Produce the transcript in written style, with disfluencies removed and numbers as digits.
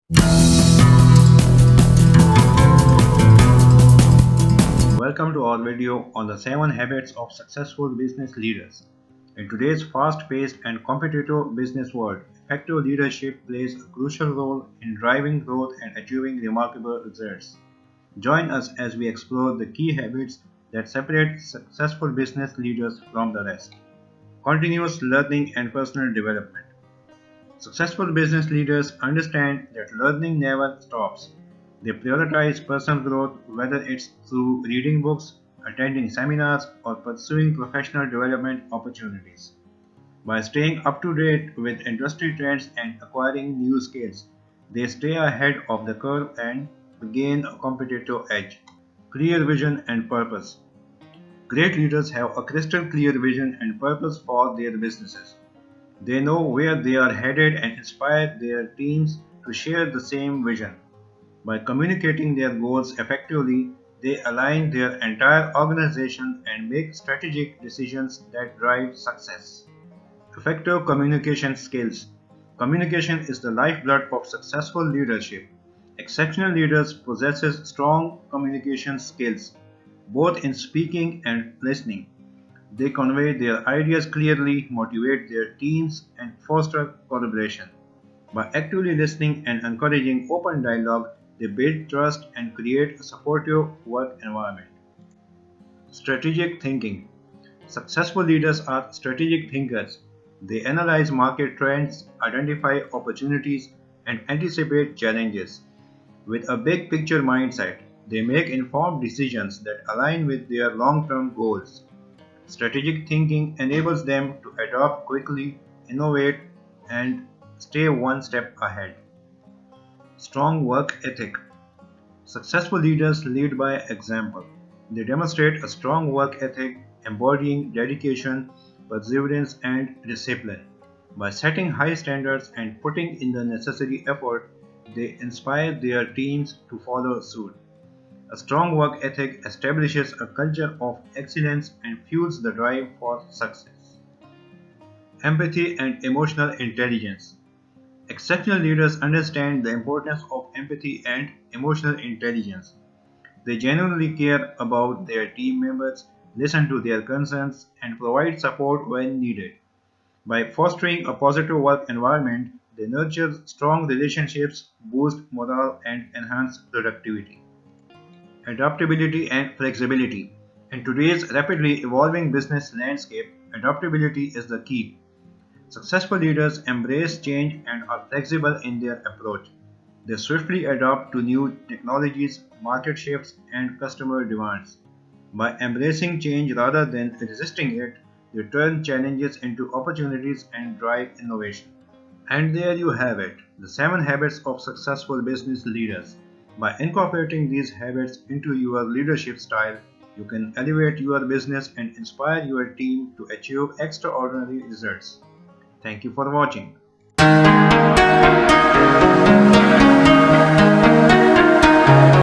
Welcome to our video on the 7 habits of successful business leaders. In today's fast-paced and competitive business world, effective leadership plays a crucial role in driving growth and achieving remarkable results. Join us as we explore the key habits that separate successful business leaders from the rest. Continuous learning and personal development. Successful business leaders understand that learning never stops. They prioritize personal growth, whether it's through reading books, attending seminars, or pursuing professional development opportunities. By staying up to date with industry trends and acquiring new skills, they stay ahead of the curve and gain a competitive edge. Clear vision and purpose. Great leaders have a crystal clear vision and purpose for their businesses. They know where they are headed and inspire their teams to share the same vision. By communicating their goals effectively, they align their entire organization and make strategic decisions that drive success. Effective communication skills. Communication is the lifeblood of successful leadership. Exceptional leaders possess strong communication skills, both in speaking and listening. They convey their ideas clearly, motivate their teams, and foster collaboration. By actively listening and encouraging open dialogue, they build trust and create a supportive work environment. Strategic thinking. Successful leaders are strategic thinkers. They analyze market trends, identify opportunities, and anticipate challenges. With a big picture mindset, they make informed decisions that align with their long term goals. Strategic thinking enables them to adapt quickly, innovate, and stay one step ahead. Strong work ethic. Successful leaders lead by example. They demonstrate a strong work ethic, embodying dedication, perseverance, and discipline. By setting high standards and putting in the necessary effort, they inspire their teams to follow suit. A strong work ethic establishes a culture of excellence and fuels the drive for success. Empathy and emotional intelligence. Exceptional leaders understand the importance of empathy and emotional intelligence. They genuinely care about their team members, listen to their concerns, and provide support when needed. By fostering a positive work environment, they nurture strong relationships, boost morale, and enhance productivity. Adaptability and flexibility. In today's rapidly evolving business landscape, adaptability is the key. Successful leaders embrace change and are flexible in their approach. They swiftly adapt to new technologies, market shifts, and customer demands. By embracing change rather than resisting it, they turn challenges into opportunities and drive innovation. And there you have it, the 7 habits of successful business leaders. By incorporating these habits into your leadership style, you can elevate your business and inspire your team to achieve extraordinary results. Thank you for watching.